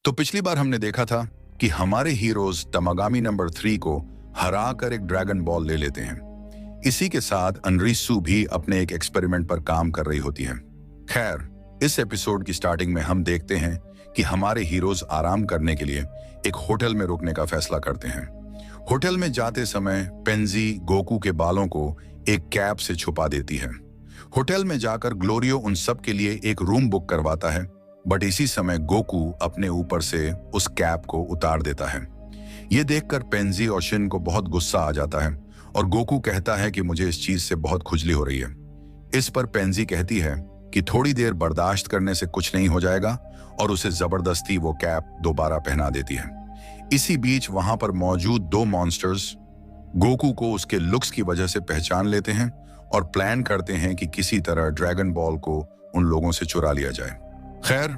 तो पिछली बार हमने देखा था कि हमारे हीरोज तमागामी नंबर 3 को हरा कर एक ड्रैगन बॉल ले लेते हैं। इसी के साथ अनरीसू भी अपने एक एक्सपेरिमेंट पर काम कर रही होती है। खैर, इस एपिसोड की स्टार्टिंग में हम देखते हैं कि हमारे हीरोज आराम करने के लिए एक होटल में रुकने का फैसला करते हैं। होटल में जाते समय पेंजी गोकू के बालों को एक कैप से छुपा देती है। होटल में जाकर ग्लोरियो उन सब के लिए एक रूम बुक करवाता है, बट इसी समय गोकू अपने ऊपर से उस कैप को उतार देता है। ये देखकर पेंजी और शिन को बहुत गुस्सा आ जाता है और गोकू कहता है कि मुझे इस चीज से बहुत खुजली हो रही है। इस पर पेंजी कहती है कि थोड़ी देर बर्दाश्त करने से कुछ नहीं हो जाएगा और उसे जबरदस्ती वो कैप दोबारा पहना देती है। इसी बीच वहां पर मौजूद दो मॉन्स्टर्स गोकू को उसके लुक्स की वजह से पहचान लेते हैं और प्लान करते हैं कि किसी तरह ड्रैगन बॉल को उन लोगों से चुरा लिया जाए। खैर,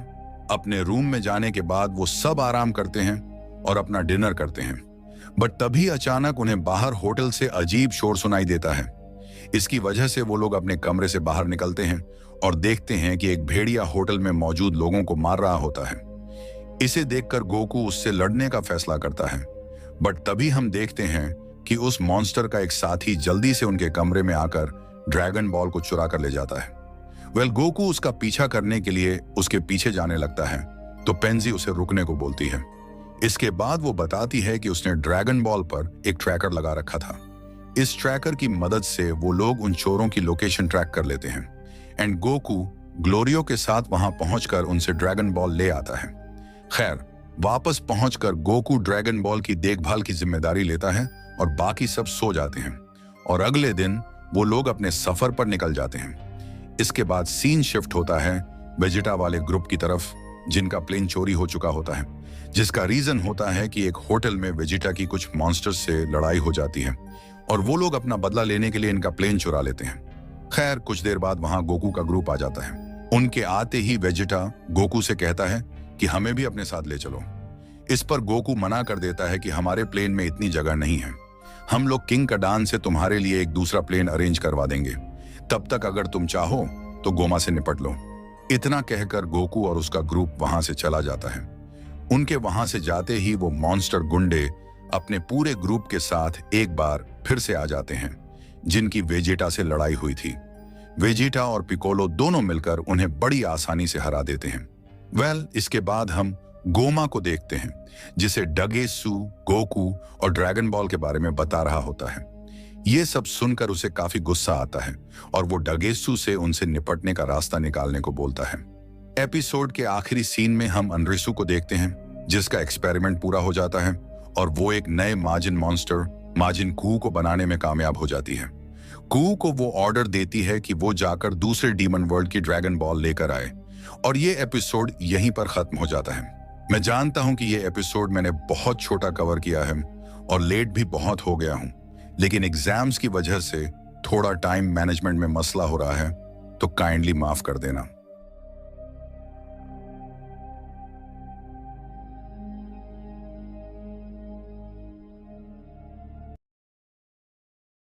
अपने रूम में जाने के बाद वो सब आराम करते हैं और अपना डिनर करते हैं, बट तभी अचानक उन्हें बाहर होटल से अजीब शोर सुनाई देता है। इसकी वजह से वो लोग अपने कमरे से बाहर निकलते हैं और देखते हैं कि एक भेड़िया होटल में मौजूद लोगों को मार रहा होता है। इसे देखकर गोकू उससे लड़ने का फैसला करता है, बट तभी हम देखते हैं कि उस मॉन्स्टर का एक साथी जल्दी से उनके कमरे में आकर ड्रैगन बॉल को चुरा कर ले जाता है। गोकू उसका पीछा करने के लिए उसके पीछे जाने लगता है, तो पेंजी उसे रुकने को बोलती है। इसके बाद वो बताती है कि उसने ड्रैगन बॉल पर एक ट्रैकर लगा रखा था। इस ट्रैकर की मदद से वो लोग उन चोरों की लोकेशन ट्रैक कर लेते हैं एंड गोकू ग्लोरियो के साथ वहां पहुंचकर उनसे ड्रैगन बॉल ले आता है। खैर, वापस पहुंचकर गोकू ड्रैगन बॉल की देखभाल की जिम्मेदारी लेता है और बाकी सब सो जाते हैं और अगले दिन वो लोग अपने सफर पर निकल जाते हैं। इसके बाद सीन शिफ्ट होता है वेजिटा वाले ग्रुप की तरफ, जिनका प्लेन चोरी हो चुका होता है, जिसका रीजन होता है कि एक होटल में वेजिटा की कुछ मॉन्स्टर्स से लड़ाई हो जाती है और वो लोग अपना बदला लेने के लिए इनका प्लेन चुरा लेते हैं। खैर, कुछ देर बाद वहां गोकू का ग्रुप आ जाता है। उनके आते ही वेजिटा गोकू से कहता है कि हमें भी अपने साथ ले चलो। इस पर गोकू मना कर देता है कि हमारे प्लेन में इतनी जगह नहीं है, हम लोग किंग कडान से तुम्हारे लिए एक दूसरा प्लेन अरेंज करवा देंगे, तब तक अगर तुम चाहो तो गोमा से निपट लो। इतना कहकर गोकू और उसका ग्रुप वहां से चला जाता है। उनके वहां से जाते ही वो मॉन्स्टर गुंडे अपने पूरे ग्रुप के साथ एक बार फिर से आ जाते हैं, जिनकी वेजिटा से लड़ाई हुई थी। वेजिटा और पिकोलो दोनों मिलकर उन्हें बड़ी आसानी से हरा देते हैं। इसके बाद हम गोमा को देखते हैं, जिसे डगेसू, गोकू और ड्रैगन बॉल के बारे में बता रहा होता है। ये सब सुनकर उसे काफी गुस्सा आता है और वो डगेसू से उनसे निपटने का रास्ता निकालने को बोलता है। एपिसोड के आखिरी सीन में हम अनरिसू को देखते हैं, जिसका एक्सपेरिमेंट पूरा हो जाता है और वो एक नए माजिन मॉन्स्टर माजिन कू को बनाने में कामयाब हो जाती है। कू को वो ऑर्डर देती है कि वो जाकर दूसरे डीमन वर्ल्ड की ड्रैगन बॉल लेकर आए और ये एपिसोड यहीं पर खत्म हो जाता है। मैं जानता हूं कि ये एपिसोड मैंने बहुत छोटा कवर किया है और लेट भी बहुत हो गया हूं, लेकिन एग्जाम्स की वजह से थोड़ा टाइम मैनेजमेंट में मसला हो रहा है, तो काइंडली माफ कर देना।